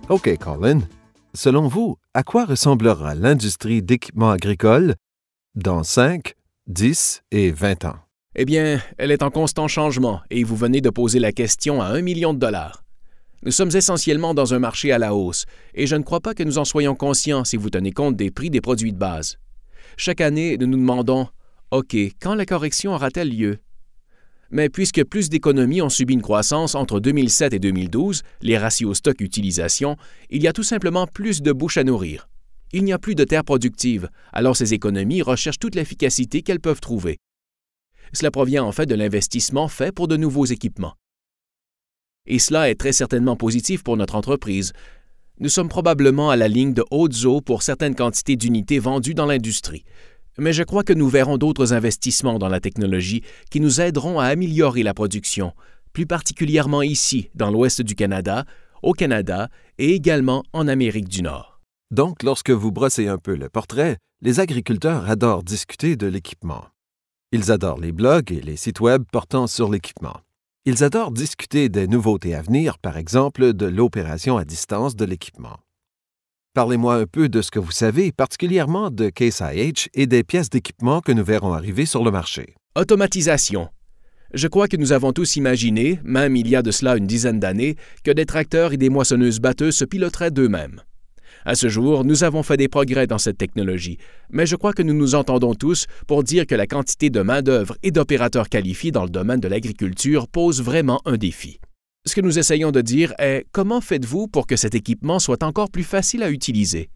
OK, Colin. Selon vous, à quoi ressemblera l'industrie d'équipements agricoles dans 5, 10 et 20 ans? Eh bien, elle est en constant changement et vous venez de poser la question à 1 million de dollars. Nous sommes essentiellement dans un marché à la hausse et je ne crois pas que nous en soyons conscients si vous tenez compte des prix des produits de base. Chaque année, nous nous demandons « OK, quand la correction aura-t-elle lieu? » Mais puisque plus d'économies ont subi une croissance entre 2007 et 2012, les ratios stock-utilisation, il y a tout simplement plus de bouches à nourrir. Il n'y a plus de terres productives, alors ces économies recherchent toute l'efficacité qu'elles peuvent trouver. Cela provient en fait de l'investissement fait pour de nouveaux équipements. Et cela est très certainement positif pour notre entreprise. Nous sommes probablement à la ligne de haute eau pour certaines quantités d'unités vendues dans l'industrie. Mais je crois que nous verrons d'autres investissements dans la technologie qui nous aideront à améliorer la production, plus particulièrement ici, dans l'ouest du Canada, au Canada et également en Amérique du Nord. Donc, lorsque vous brossez un peu le portrait, les agriculteurs adorent discuter de l'équipement. Ils adorent les blogs et les sites web portant sur l'équipement. Ils adorent discuter des nouveautés à venir, par exemple de l'opération à distance de l'équipement. Parlez-moi un peu de ce que vous savez, particulièrement de Case IH et des pièces d'équipement que nous verrons arriver sur le marché. Automatisation. Je crois que nous avons tous imaginé, même il y a de cela une dizaine d'années, que des tracteurs et des moissonneuses-batteuses se piloteraient d'eux-mêmes. À ce jour, nous avons fait des progrès dans cette technologie, mais je crois que nous nous entendons tous pour dire que la quantité de main-d'œuvre et d'opérateurs qualifiés dans le domaine de l'agriculture pose vraiment un défi. Ce que nous essayons de dire est comment faites-vous pour que cet équipement soit encore plus facile à utiliser?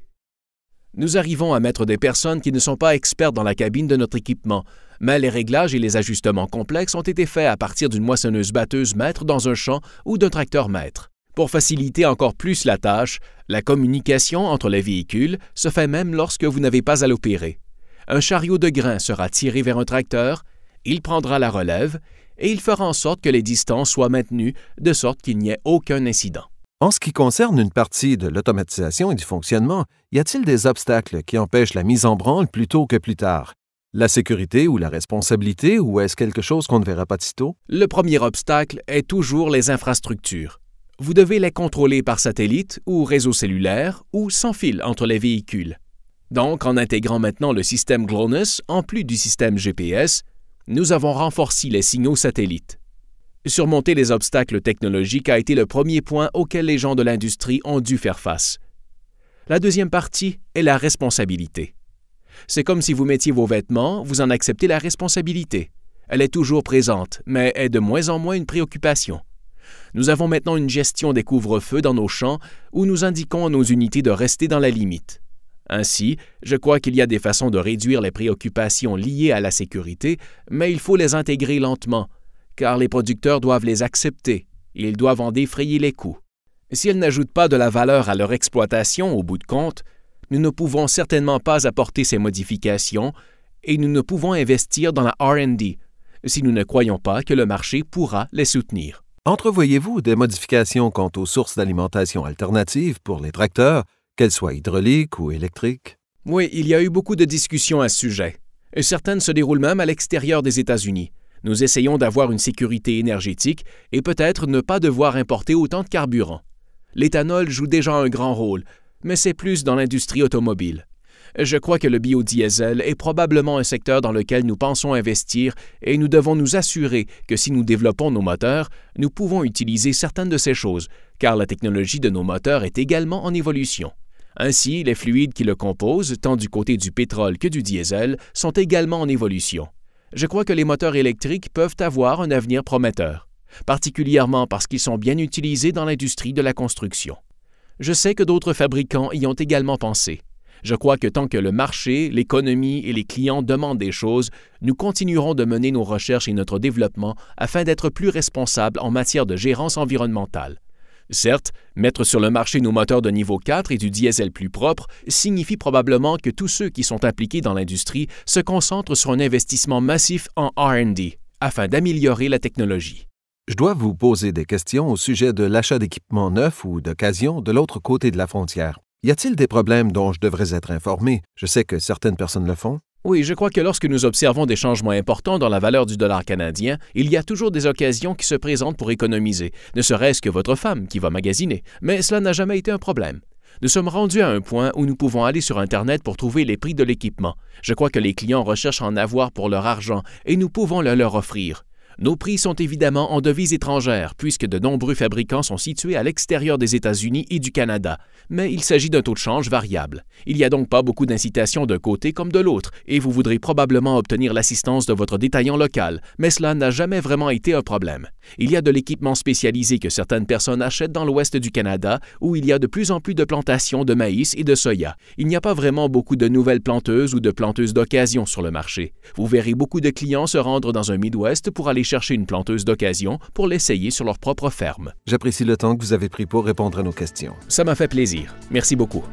Nous arrivons à mettre des personnes qui ne sont pas expertes dans la cabine de notre équipement, mais les réglages et les ajustements complexes ont été faits à partir d'une moissonneuse-batteuse maître dans un champ ou d'un tracteur maître. Pour faciliter encore plus la tâche, la communication entre les véhicules se fait même lorsque vous n'avez pas à l'opérer. Un chariot de grains sera tiré vers un tracteur, il prendra la relève et il fera en sorte que les distances soient maintenues de sorte qu'il n'y ait aucun incident. En ce qui concerne une partie de l'automatisation et du fonctionnement, y a-t-il des obstacles qui empêchent la mise en branle plus tôt que plus tard? La sécurité ou la responsabilité, ou est-ce quelque chose qu'on ne verra pas de sitôt? Le premier obstacle est toujours les infrastructures. Vous devez les contrôler par satellite ou réseau cellulaire ou sans fil entre les véhicules. Donc, en intégrant maintenant le système GLONASS en plus du système GPS, nous avons renforcé les signaux satellites. Surmonter les obstacles technologiques a été le premier point auquel les gens de l'industrie ont dû faire face. La deuxième partie est la responsabilité. C'est comme si vous mettiez vos vêtements, vous en acceptez la responsabilité. Elle est toujours présente, mais est de moins en moins une préoccupation. Nous avons maintenant une gestion des couvre-feux dans nos champs où nous indiquons à nos unités de rester dans la limite. Ainsi, je crois qu'il y a des façons de réduire les préoccupations liées à la sécurité, mais il faut les intégrer lentement, car les producteurs doivent les accepter et ils doivent en défrayer les coûts. Si elles n'ajoutent pas de la valeur à leur exploitation au bout de compte, nous ne pouvons certainement pas apporter ces modifications et nous ne pouvons investir dans la R&D si nous ne croyons pas que le marché pourra les soutenir. Entrevoyez-vous des modifications quant aux sources d'alimentation alternatives pour les tracteurs, qu'elles soient hydrauliques ou électriques? Oui, il y a eu beaucoup de discussions à ce sujet. Certaines se déroulent même à l'extérieur des États-Unis. Nous essayons d'avoir une sécurité énergétique et peut-être ne pas devoir importer autant de carburant. L'éthanol joue déjà un grand rôle, mais c'est plus dans l'industrie automobile. Je crois que le biodiesel est probablement un secteur dans lequel nous pensons investir et nous devons nous assurer que si nous développons nos moteurs, nous pouvons utiliser certaines de ces choses, car la technologie de nos moteurs est également en évolution. Ainsi, les fluides qui le composent, tant du côté du pétrole que du diesel, sont également en évolution. Je crois que les moteurs électriques peuvent avoir un avenir prometteur, particulièrement parce qu'ils sont bien utilisés dans l'industrie de la construction. Je sais que d'autres fabricants y ont également pensé. Je crois que tant que le marché, l'économie et les clients demandent des choses, nous continuerons de mener nos recherches et notre développement afin d'être plus responsables en matière de gérance environnementale. Certes, mettre sur le marché nos moteurs de niveau 4 et du diesel plus propre signifie probablement que tous ceux qui sont impliqués dans l'industrie se concentrent sur un investissement massif en R&D afin d'améliorer la technologie. Je dois vous poser des questions au sujet de l'achat d'équipements neufs ou d'occasion de l'autre côté de la frontière. Y a-t-il des problèmes dont je devrais être informé? Je sais que certaines personnes le font. Oui, je crois que lorsque nous observons des changements importants dans la valeur du dollar canadien, il y a toujours des occasions qui se présentent pour économiser, ne serait-ce que votre femme qui va magasiner, mais cela n'a jamais été un problème. Nous sommes rendus à un point où nous pouvons aller sur Internet pour trouver les prix de l'équipement. Je crois que les clients recherchent à en avoir pour leur argent et nous pouvons le leur offrir. Nos prix sont évidemment en devises étrangères, puisque de nombreux fabricants sont situés à l'extérieur des États-Unis et du Canada, mais il s'agit d'un taux de change variable. Il n'y a donc pas beaucoup d'incitation d'un côté comme de l'autre, et vous voudrez probablement obtenir l'assistance de votre détaillant local, mais cela n'a jamais vraiment été un problème. Il y a de l'équipement spécialisé que certaines personnes achètent dans l'ouest du Canada, où il y a de plus en plus de plantations de maïs et de soya. Il n'y a pas vraiment beaucoup de nouvelles planteuses ou de planteuses d'occasion sur le marché. Vous verrez beaucoup de clients se rendre dans un Midwest pour aller chercher une planteuse d'occasion pour l'essayer sur leur propre ferme. J'apprécie le temps que vous avez pris pour répondre à nos questions. Ça m'a fait plaisir. Merci beaucoup.